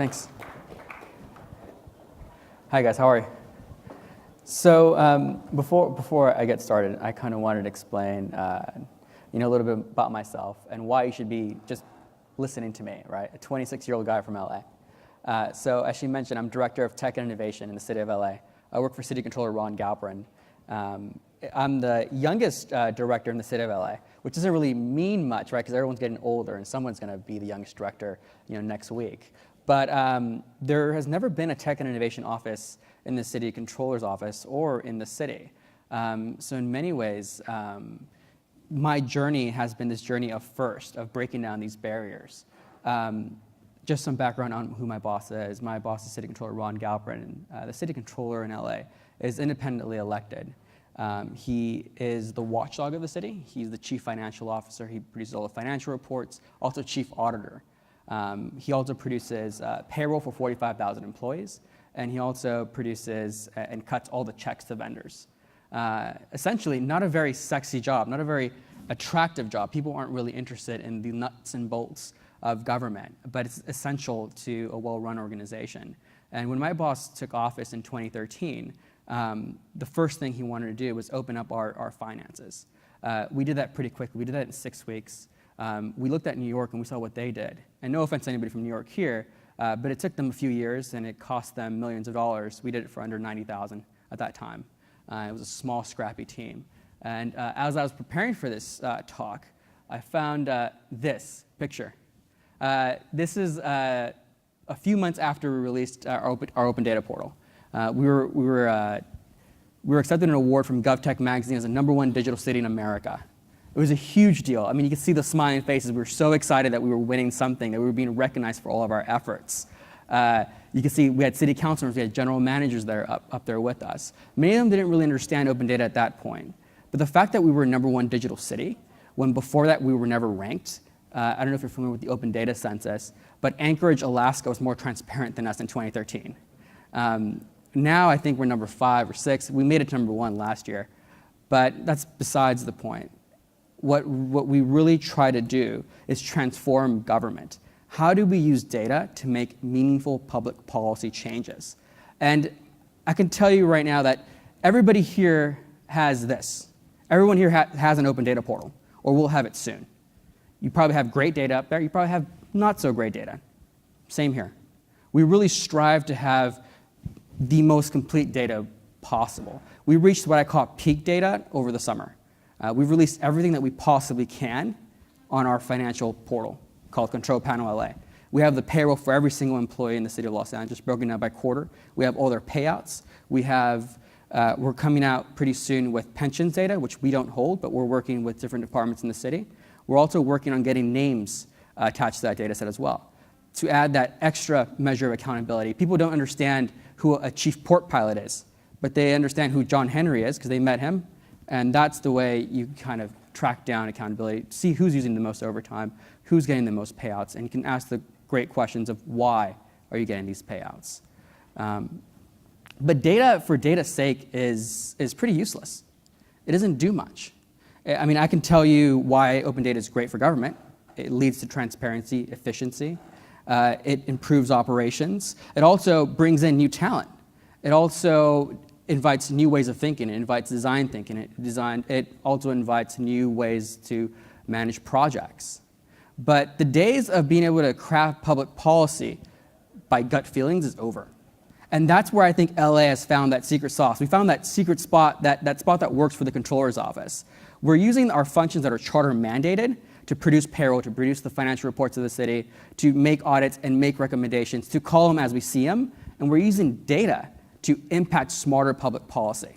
Thanks. Hi guys, how are you? So before I get started, I kind of wanted to explain a little bit about myself and why you should be just listening to me, right? A 26-year-old guy from LA. So as she mentioned, I'm Director of Tech and Innovation in the City of LA. I work for City Controller Ron Galperin. I'm the youngest director in the City of LA, which doesn't really mean much, right? Because everyone's getting older and someone's going to be the youngest director next week. But there has never been a tech and innovation office in the city controller's office or in the city. So in many ways, my journey has been this journey of breaking down these barriers. Just some background on who my boss is. My boss is City Controller Ron Galperin. The City Controller in LA is independently elected. He is the watchdog of the city. He's the chief financial officer. He produces all the financial reports, also chief auditor. He also produces payroll for 45,000 employees, and he also produces and cuts all the checks to vendors. Essentially, not a very sexy job, not a very attractive job. People aren't really interested in the nuts and bolts of government, but it's essential to a well-run organization. And when my boss took office in 2013, the first thing he wanted to do was open up our finances. We did that pretty quickly. We did that in 6 weeks. We looked at New York and we saw what they did. And no offense to anybody from New York here, but it took them a few years and it cost them millions of dollars. We did it for under 90,000 at that time. It was a small, scrappy team. And as I was preparing for this talk, I found this picture. This is a few months after we released our open data portal. We were accepted an award from GovTech magazine as the #1 digital city in America. It was a huge deal. I mean, you could see the smiling faces. We were so excited that we were winning something, that we were being recognized for all of our efforts. You can see we had city councilors, we had general managers that are up there with us. Many of them didn't really understand open data at that point. But the fact that we were #1 digital city, when before that we were never ranked, I don't know if you're familiar with the open data census, but Anchorage, Alaska was more transparent than us in 2013. Now I think we're #5 or 6. We made it to #1 last year, but that's besides the point. What we really try to do is transform government. How do we use data to make meaningful public policy changes? And I can tell you right now that everybody here has this. Everyone here has an open data portal, or will have it soon. You probably have great data up there. You probably have not so great data. Same here. We really strive to have the most complete data possible. We reached what I call peak data over the summer. We've released everything that we possibly can on our financial portal called Control Panel LA. We have the payroll for every single employee in the city of Los Angeles, broken down by quarter. We have all their payouts. We're coming out pretty soon with pensions data, which we don't hold, but we're working with different departments in the city. We're also working on getting names attached to that data set as well, to add that extra measure of accountability. People don't understand who a chief port pilot is, but they understand who John Henry is because they met him. And that's the way you kind of track down accountability, see who's using the most overtime, who's getting the most payouts, and you can ask the great questions of why are you getting these payouts. But data for data's sake is pretty useless. It doesn't do much. I mean, I can tell you why open data is great for government. It leads to transparency, efficiency. It improves operations. It also brings in new talent. It also invites new ways of thinking. It invites design thinking. It also invites new ways to manage projects. But the days of being able to craft public policy by gut feelings is over. And that's where I think LA has found that secret sauce. We found that secret spot, that spot that works for the controller's office. We're using our functions that are charter mandated to produce payroll, to produce the financial reports of the city, to make audits and make recommendations, to call them as we see them. And we're using data to impact smarter public policy.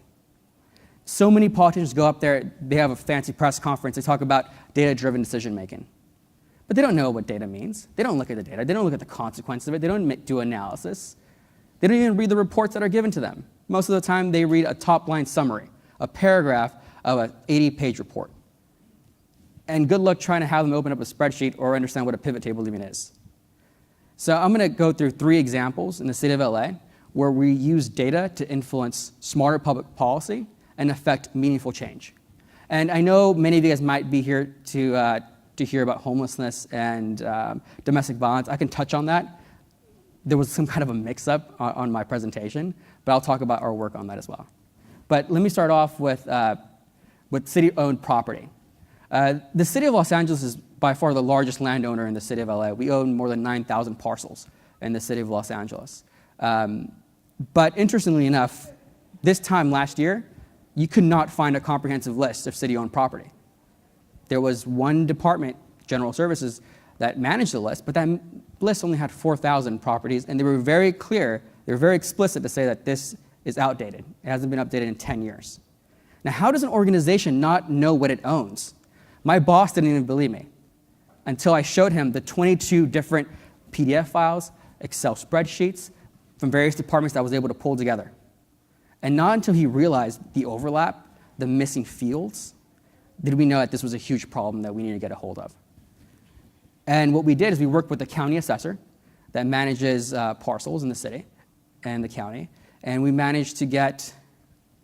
So many politicians go up there, they have a fancy press conference, they talk about data-driven decision-making. But they don't know what data means. They don't look at the data. They don't look at the consequences of it. They don't do analysis. They don't even read the reports that are given to them. Most of the time, they read a top-line summary, a paragraph of an 80-page report. And good luck trying to have them open up a spreadsheet or understand what a pivot table even is. So I'm going to go through 3 examples in the city of LA where we use data to influence smarter public policy and affect meaningful change. And I know many of you guys might be here to hear about homelessness and domestic violence. I can touch on that. there was some kind of a mix-up on my presentation, but I'll talk about our work on that as well. But let me start off with city-owned property. The city of Los Angeles is by far the largest landowner in the city of LA. We own more than 9,000 parcels in the city of Los Angeles. But interestingly enough, this time last year, you could not find a comprehensive list of city-owned property. There was one department, General Services, that managed the list, but that list only had 4,000 properties, and they were very clear, they were very explicit to say that this is outdated. It hasn't been updated in 10 years. Now, how does an organization not know what it owns? My boss didn't even believe me until I showed him the 22 different PDF files, Excel spreadsheets from various departments that I was able to pull together. And not until he realized the overlap, the missing fields, did we know that this was a huge problem that we needed to get a hold of. And what we did is we worked with the county assessor that manages parcels in the city and the county, and we managed to get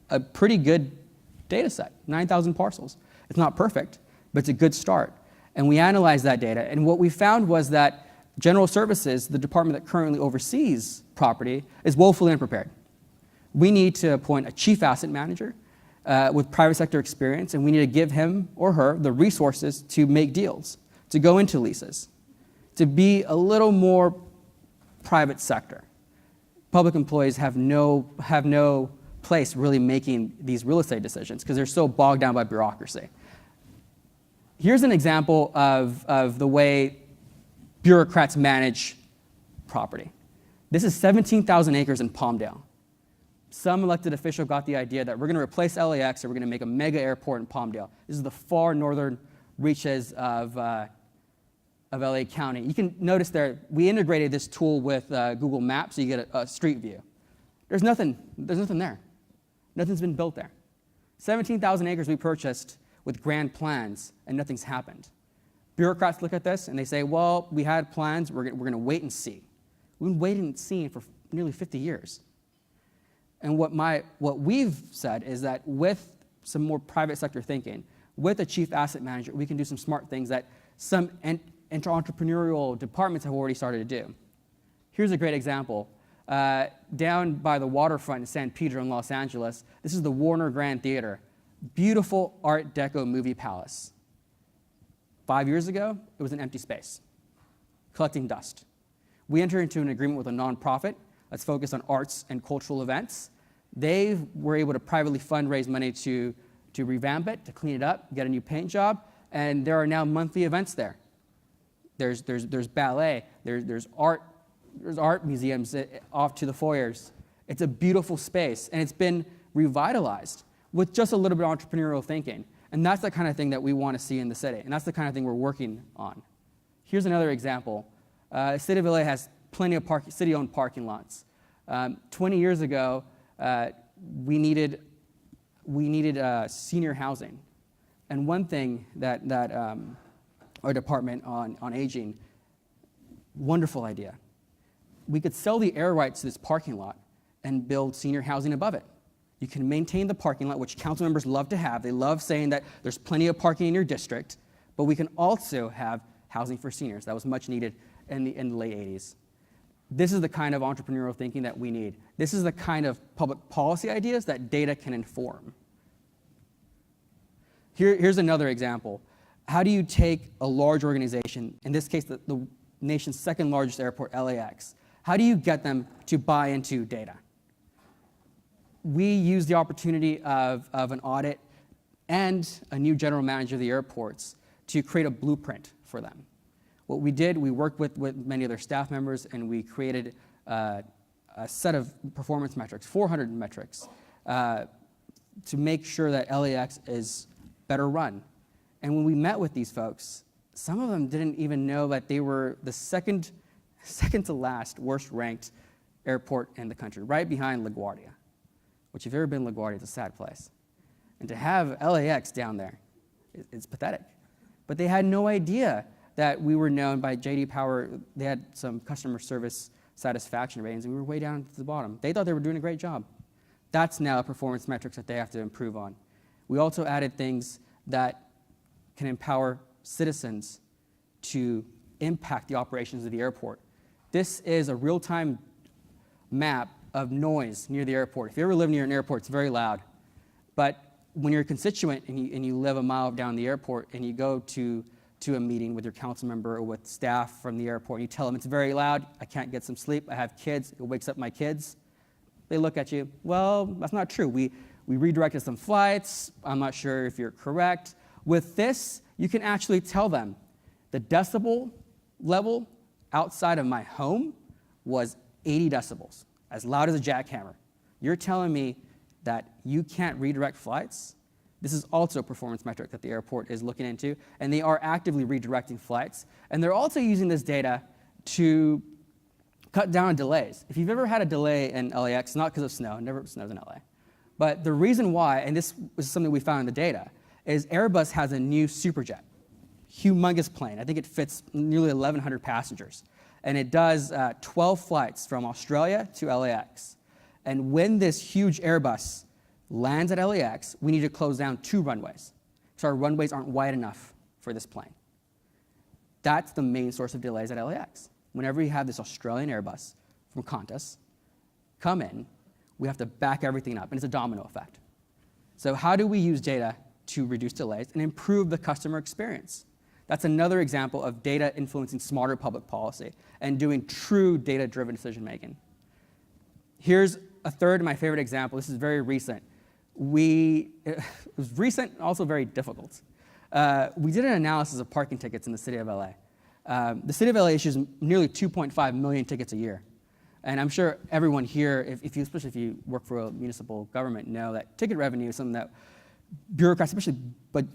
a pretty good data set, 9,000 parcels. It's not perfect, but it's a good start. And we analyzed that data, and what we found was that General Services, the department that currently oversees property, is woefully unprepared. We need to appoint a chief asset manager with private sector experience, and we need to give him or her the resources to make deals, to go into leases, to be a little more private sector. Public employees have no place really making these real estate decisions because they're so bogged down by bureaucracy. Here's an example of the way bureaucrats manage property. This is 17,000 acres in Palmdale. Some elected official got the idea that we're going to replace LAX and we're going to make a mega airport in Palmdale. This is the far northern reaches of LA County. You can notice there, we integrated this tool with Google Maps so you get a street view. There's nothing there. Nothing's been built there. 17,000 acres we purchased with grand plans, and nothing's happened. Bureaucrats look at this and they say, well, we had plans, we're going to wait and see. We've been waiting and seeing for nearly 50 years. And what we've said is that with some more private sector thinking, with a chief asset manager, we can do some smart things that some entrepreneurial departments have already started to do. Here's a great example. Down by the waterfront in San Pedro in Los Angeles, this is the Warner Grand Theater. Beautiful Art Deco movie palace. 5 years ago, it was an empty space, collecting dust. We entered into an agreement with a nonprofit that's focused on arts and cultural events. They were able to privately fundraise money to revamp it, to clean it up, get a new paint job, and there are now monthly events there. There's ballet, there's art museums off to the foyers. It's a beautiful space, and it's been revitalized with just a little bit of entrepreneurial thinking. And that's the kind of thing that we want to see in the city, and that's the kind of thing we're working on. Here's another example. The city of LA has plenty of city-owned parking lots. 20 years ago, we needed senior housing. And one thing that our department on aging, wonderful idea. We could sell the air rights to this parking lot and build senior housing above it. You can maintain the parking lot, which council members love to have. They love saying that there's plenty of parking in your district, but we can also have housing for seniors. That was much needed in the late 80s. This is the kind of entrepreneurial thinking that we need. This is the kind of public policy ideas that data can inform. Here's another example. How do you take a large organization, in this case the nation's second largest airport, LAX, how do you get them to buy into data? We use the opportunity of an audit and a new general manager of the airports to create a blueprint for them. What we did, we worked with many of their staff members, and we created a set of performance metrics, 400 metrics, to make sure that LAX is better run. And when we met with these folks, some of them didn't even know that they were the second to last worst ranked airport in the country, right behind LaGuardia, which if you've ever been to LaGuardia, it's a sad place. And to have LAX down there, it's pathetic. But they had no idea that we were known by J.D. Power. They had some customer service satisfaction ratings, and we were way down to the bottom. They thought they were doing a great job. That's now performance metrics that they have to improve on. We also added things that can empower citizens to impact the operations of the airport. This is a real-time map of noise near the airport. If you ever live near an airport, it's very loud. But when you're a constituent and you live a mile down the airport and you go to a meeting with your council member or with staff from the airport, and you tell them it's very loud, I can't get some sleep, I have kids, it wakes up my kids, they look at you, well, that's not true. We redirected some flights, I'm not sure if you're correct. With this, you can actually tell them the decibel level outside of my home was 80 decibels, as loud as a jackhammer. You're telling me that you can't redirect flights? This is also a performance metric that the airport is looking into, and they are actively redirecting flights. And they're also using this data to cut down on delays. If you've ever had a delay in LAX, not because of snow, it never snows in LA, but the reason why, and this was something we found in the data, is Airbus has a new superjet, humongous plane. I think it fits nearly 1,100 passengers. And it does 12 flights from Australia to LAX. And when this huge Airbus lands at LAX, we need to close down 2 runways. So our runways aren't wide enough for this plane. That's the main source of delays at LAX. Whenever you have this Australian Airbus from Qantas come in, we have to back everything up, and it's a domino effect. So how do we use data to reduce delays and improve the customer experience? That's another example of data influencing smarter public policy and doing true data-driven decision-making. Here's a third of my favorite example. This is very recent. It was recent, also very difficult. We did an analysis of parking tickets in the city of LA. The city of LA issues nearly 2.5 million tickets a year. And I'm sure everyone here, especially if you work for a municipal government, know that ticket revenue is something that bureaucrats, especially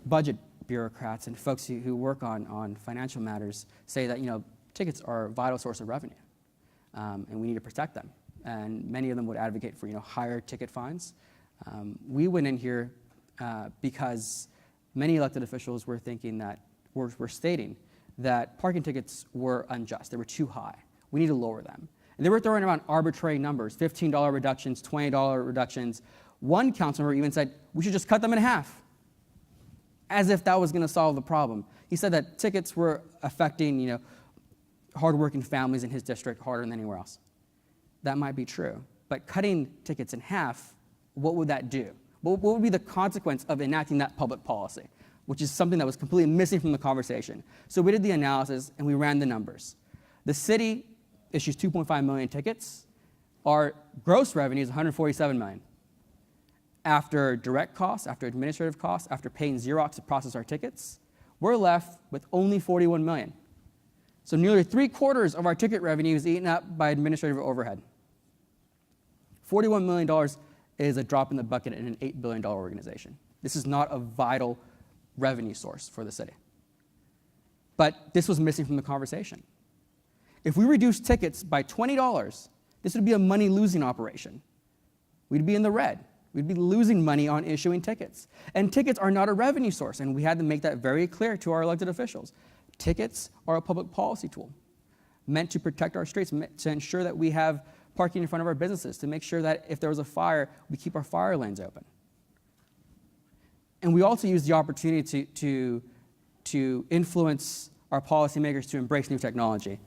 budget bureaucrats and folks who work on financial matters, say that tickets are a vital source of revenue, and we need to protect them. And many of them would advocate for higher ticket fines. We went in here because many elected officials were thinking that were stating that parking tickets were unjust. They were too high. We need to lower them. And they were throwing around arbitrary numbers, $15 reductions, $20 reductions. One council member even said, we should just cut them in half, as if that was going to solve the problem. He said that tickets were affecting hardworking families in his district harder than anywhere else. That might be true. But cutting tickets in half, what would that do? What would be the consequence of enacting that public policy, which is something that was completely missing from the conversation? So we did the analysis, and we ran the numbers. The city issues 2.5 million tickets. Our gross revenue is 147 million. After direct costs, after administrative costs, after paying Xerox to process our tickets, we're left with only 41 million. So nearly 3/4 of our ticket revenue is eaten up by administrative overhead. $41 million is a drop in the bucket in an $8 billion organization. This is not a vital revenue source for the city. But this was missing from the conversation. If we reduce tickets by $20, this would be a money-losing operation. We'd be in the red. We'd be losing money on issuing tickets. And tickets are not a revenue source, and we had to make that very clear to our elected officials. Tickets are a public policy tool meant to protect our streets, meant to ensure that we have parking in front of our businesses, to make sure that if there was a fire, we keep our fire lanes open. And we also use the opportunity to influence our policymakers to embrace new technology.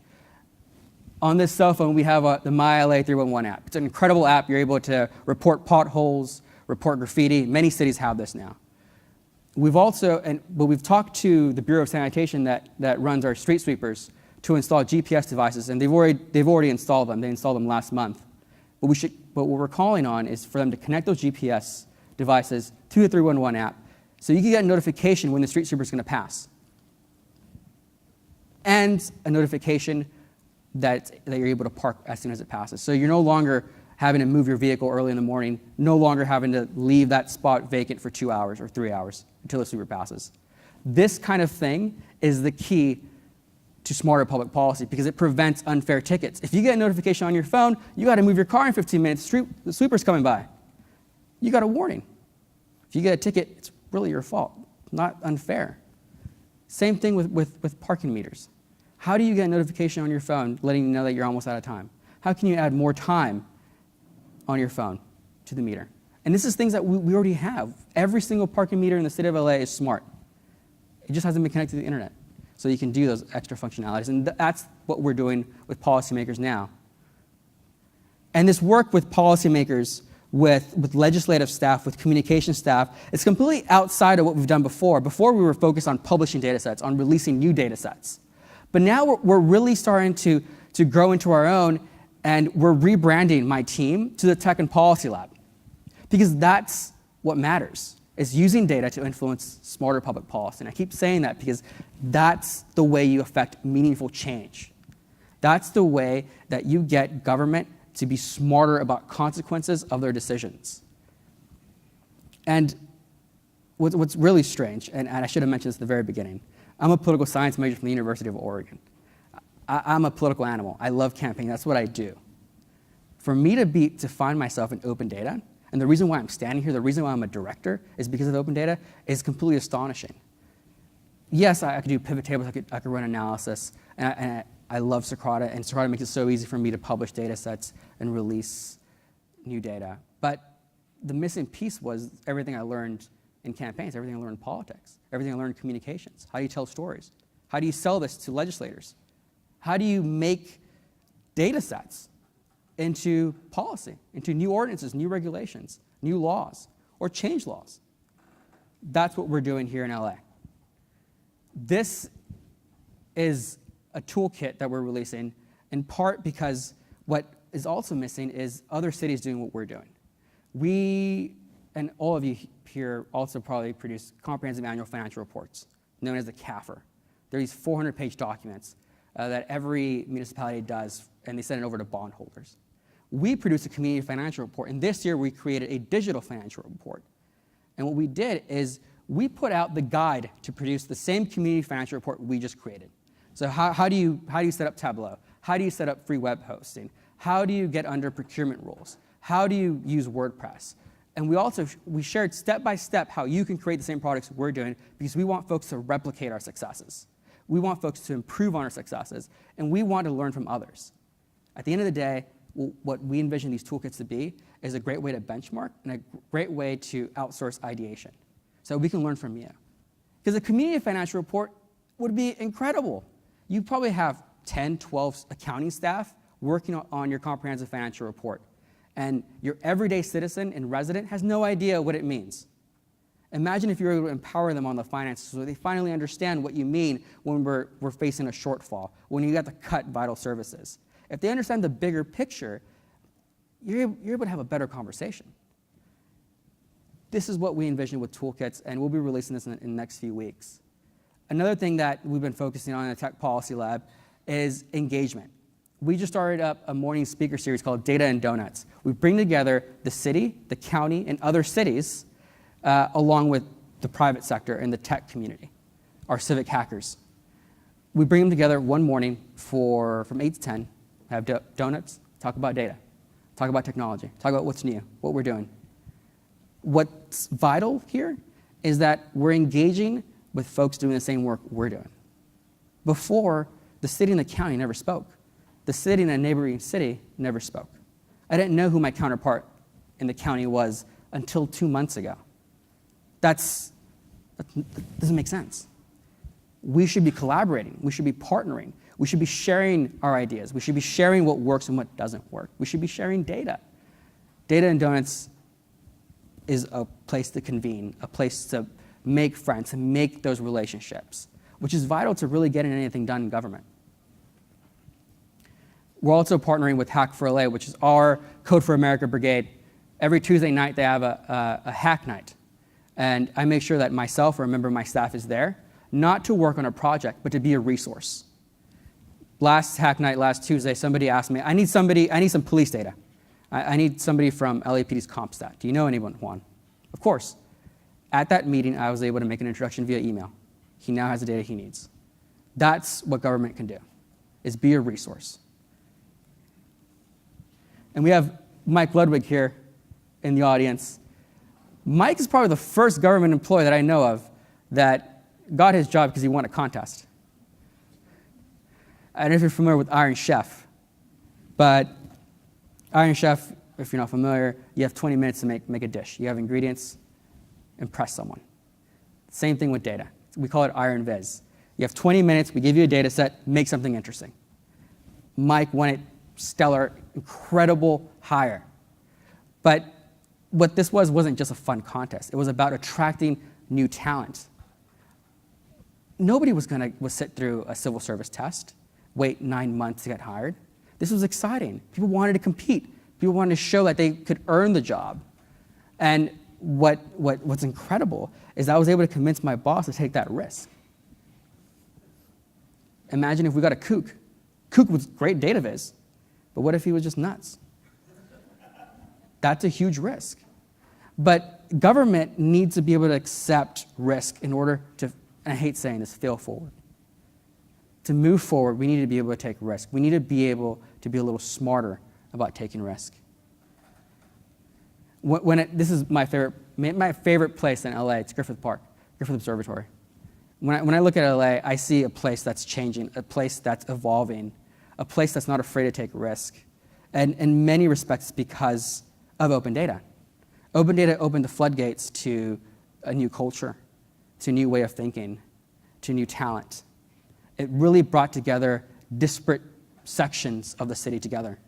On this cell phone, we have the MyLA 311 app. It's an incredible app. You're able to report potholes, report graffiti. Many cities have this now. We've talked to the Bureau of Sanitation that runs our street sweepers to install GPS devices, and they've already installed them. They installed them last month. But what we're calling on is for them to connect those GPS devices to the 311 app, so you can get a notification when the street sweeper is going to pass, and a notification that you're able to park as soon as it passes. So you're no longer having to move your vehicle early in the morning, no longer having to leave that spot vacant for 2 hours or 3 hours until the sweeper passes. This kind of thing is the key to smarter public policy because it prevents unfair tickets. If you get a notification on your phone, you got to move your car in 15 minutes, the sweeper's coming by. You got a warning. If you get a ticket, it's really your fault, not unfair. Same thing with parking meters. How do you get a notification on your phone letting you know that you're almost out of time? How can you add more time on your phone to the meter? And this is things that we already have. Every single parking meter in the city of LA is smart. It just hasn't been connected to the internet. so you can do those extra functionalities. And that's what we're doing with policymakers now. And this work with policymakers, with legislative staff, with communication staff, it's completely outside of what we've done before. Before we were focused on publishing data sets, on releasing new data sets. But now we're really starting to grow into our own, and we're rebranding my team to the Tech and Policy Lab. Because that's what matters, is using data to influence smarter public policy. And I keep saying that because that's the way you affect meaningful change. That's the way that you get government to be smarter about consequences of their decisions. And what's really strange, and I should have mentioned this at the very beginning, I'm a political science major from the University of Oregon. I'm a political animal. I love campaigning. That's what I do. For me to find myself in open data, and the reason why I'm standing here, the reason why I'm a director is because of open data, is completely astonishing. Yes, I could do pivot tables, I could run analysis, and I love Socrata, and Socrata makes it so easy for me to publish data sets and release new data. But the missing piece was everything I learned in campaigns, everything I learned in politics, everything I learned in communications. How do you tell stories? How do you sell this to legislators? How do you make data sets into policy, into new ordinances, new regulations, new laws, or change laws? That's what we're doing here in LA. This is a toolkit that we're releasing, in part because what is also missing is other cities doing what we're doing. We, and all of you here, also probably produce comprehensive annual financial reports, known as the CAFR. They're these 400-page documents that every municipality does, and they send it over to bondholders. We produce a community financial report, and this year we created a digital financial report. And what we did is we put out the guide to produce the same community financial report we just created. So how do you set up Tableau? How do you set up free web hosting? How do you get under procurement rules? How do you use WordPress? And we shared step by step how you can create the same products we're doing, because we want folks to replicate our successes. We want folks to improve on our successes, and we want to learn from others. At the end of the day, what we envision these toolkits to be is a great way to benchmark and a great way to outsource ideation. So we can learn from you. Because a community financial report would be incredible. You probably have 10, 12 accounting staff working on your comprehensive financial report. And your everyday citizen and resident has no idea what it means. Imagine if you were able to empower them on the finances so they finally understand what you mean when we're facing a shortfall, when you got to cut vital services. If they understand the bigger picture, you're able to have a better conversation. This is what we envision with toolkits, and we'll be releasing this in the next few weeks. Another thing that we've been focusing on in the Tech Policy Lab is engagement. We just started up a morning speaker series called Data and Donuts. We bring together the city, the county, and other cities, along with the private sector and the tech community, our civic hackers. We bring them together one morning from 8 to 10, have donuts, talk about data, talk about technology, talk about what's new, what we're doing. What's vital here is that we're engaging with folks doing the same work we're doing. Before, the city and the county never spoke. The city and a neighboring city never spoke. I didn't know who my counterpart in the county was until 2 months ago. That doesn't make sense. We should be collaborating. We should be partnering. We should be sharing our ideas. We should be sharing what works and what doesn't work. We should be sharing data. Data and Donuts is a place to convene, a place to make friends, to make those relationships, which is vital to really getting anything done in government. We're also partnering with Hack for LA, which is our Code for America brigade. Every Tuesday night, they have a hack night. And I make sure that myself or a member of my staff is there, not to work on a project, but to be a resource. Last hack night, last Tuesday, somebody asked me, I need some police data. I need somebody from LAPD's CompStat. Do you know anyone, Juan? Of course. At that meeting, I was able to make an introduction via email. He now has the data he needs. That's what government can do, is be a resource. And we have Mike Ludwig here in the audience. Mike is probably the first government employee that I know of that got his job because he won a contest. I don't know if you're familiar with Iron Chef, but Iron Chef, if you're not familiar, you have 20 minutes to make a dish. You have ingredients, impress someone. Same thing with data. We call it Iron Viz. You have 20 minutes, we give you a data set, make something interesting. Mike won it, stellar, incredible hire. But what this wasn't just a fun contest. It was about attracting new talent. Nobody was going to sit through a civil service test, wait 9 months to get hired. This was exciting. People wanted to compete. People wanted to show that they could earn the job. And what's incredible is I was able to convince my boss to take that risk. Imagine if we got a kook. Kook was great data viz, but what if he was just nuts? That's a huge risk. But government needs to be able to accept risk in order to, and I hate saying this, fail forward. To move forward, we need to be able to take risk. We need to be able to be a little smarter about taking risk. This is my favorite place in LA. It's Griffith Park, Griffith Observatory. When I look at LA, I see a place that's changing, a place that's evolving, a place that's not afraid to take risk. And in many respects, because of open data. Open data opened the floodgates to a new culture, to a new way of thinking, to new talent. It really brought together disparate sections of the city together.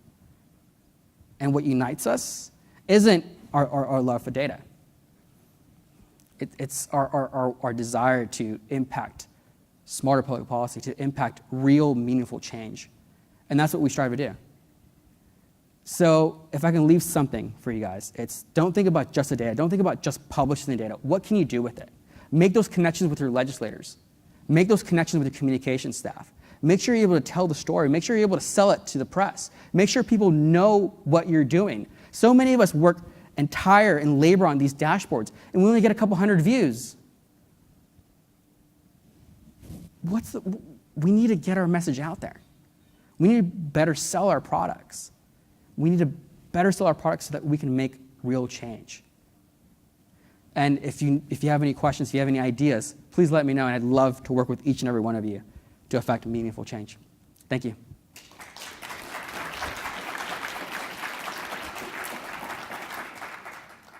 And what unites us isn't our love for data. It's our desire to impact smarter public policy, to impact real, meaningful change. And that's what we strive to do. So if I can leave something for you guys, it's don't think about just the data. Don't think about just publishing the data. What can you do with it? Make those connections with your legislators. Make those connections with your communication staff. Make sure you're able to tell the story. Make sure you're able to sell it to the press. Make sure people know what you're doing. So many of us work and tire and labor on these dashboards, and we only get a couple hundred views. We need to get our message out there. We need to better sell our products. We need to better sell our products so that we can make real change. And if you have any questions, if you have any ideas, please let me know, and I'd love to work with each and every one of you to affect meaningful change. Thank you.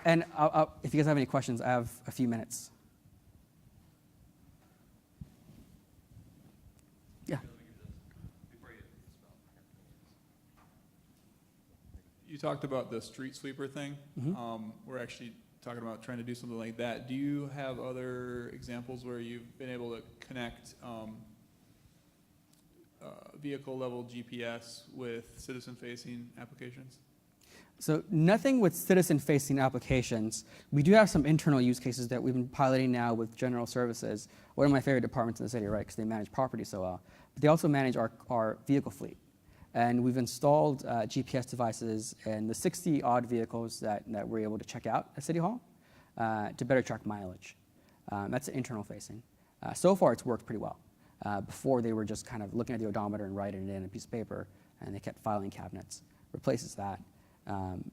And if you guys have any questions, I have a few minutes. Yeah. You talked about the street sweeper thing. Mm-hmm. We're actually talking about trying to do something like that. Do you have other examples where you've been able to connect vehicle-level GPS with citizen-facing applications? So nothing with citizen-facing applications. We do have some internal use cases that we've been piloting now with general services, one of my favorite departments in the city, right, because they manage property so well. But they also manage our vehicle fleet. And we've installed GPS devices in the 60-odd vehicles that we're able to check out at City Hall to better track mileage. That's internal facing. So far, it's worked pretty well. Before, they were just kind of looking at the odometer and writing it in a piece of paper, and they kept filing cabinets. Replaces that.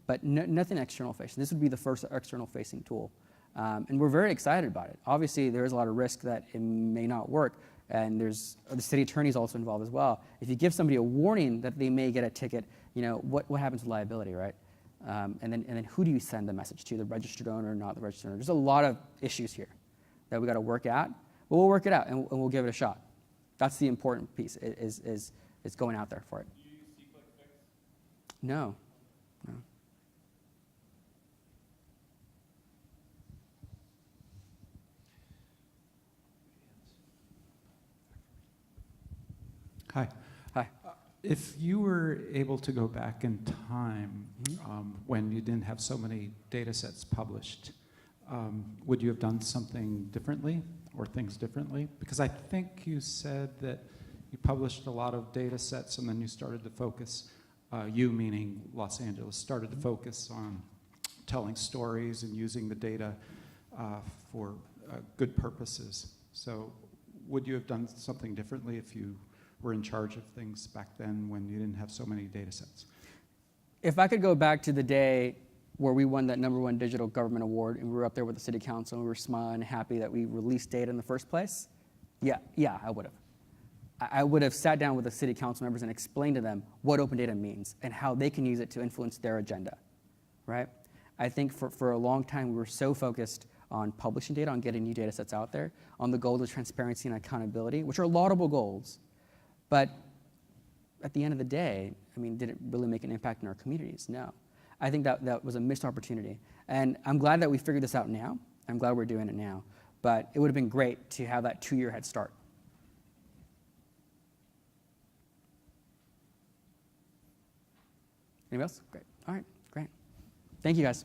But nothing external facing. This would be the first external facing tool. And we're very excited about it. Obviously, there is a lot of risk that it may not work, and the city attorney is also involved as well. If you give somebody a warning that they may get a ticket, what happens with liability, right? And then who do you send the message to? The registered owner, not the registered owner? There's a lot of issues here that we got to work out. But we'll work it out, and we'll give it a shot. That's the important piece, is going out there for it. Do you use C-Click Fix? No. Hi. Hi. If you were able to go back in time when you didn't have so many data sets published, would you have done something differently or things differently? Because I think you said that you published a lot of data sets and then you started to focus, you meaning Los Angeles, started to focus on telling stories and using the data for good purposes. So would you have done something differently if you were in charge of things back then when you didn't have so many data sets? If I could go back to the day where we won that #1 digital government award and we were up there with the city council and we were smiling and happy that we released data in the first place, yeah, I would have. I would have sat down with the city council members and explained to them what open data means and how they can use it to influence their agenda, right? I think for a long time we were so focused on publishing data, on getting new data sets out there, on the goals of transparency and accountability, which are laudable goals. But at the end of the day, I mean, did it really make an impact in our communities? No. I think that was a missed opportunity. And I'm glad that we figured this out now. I'm glad we're doing it now. But it would have been great to have that 2-year head start. Anybody else? Great. All right, great. Thank you, guys.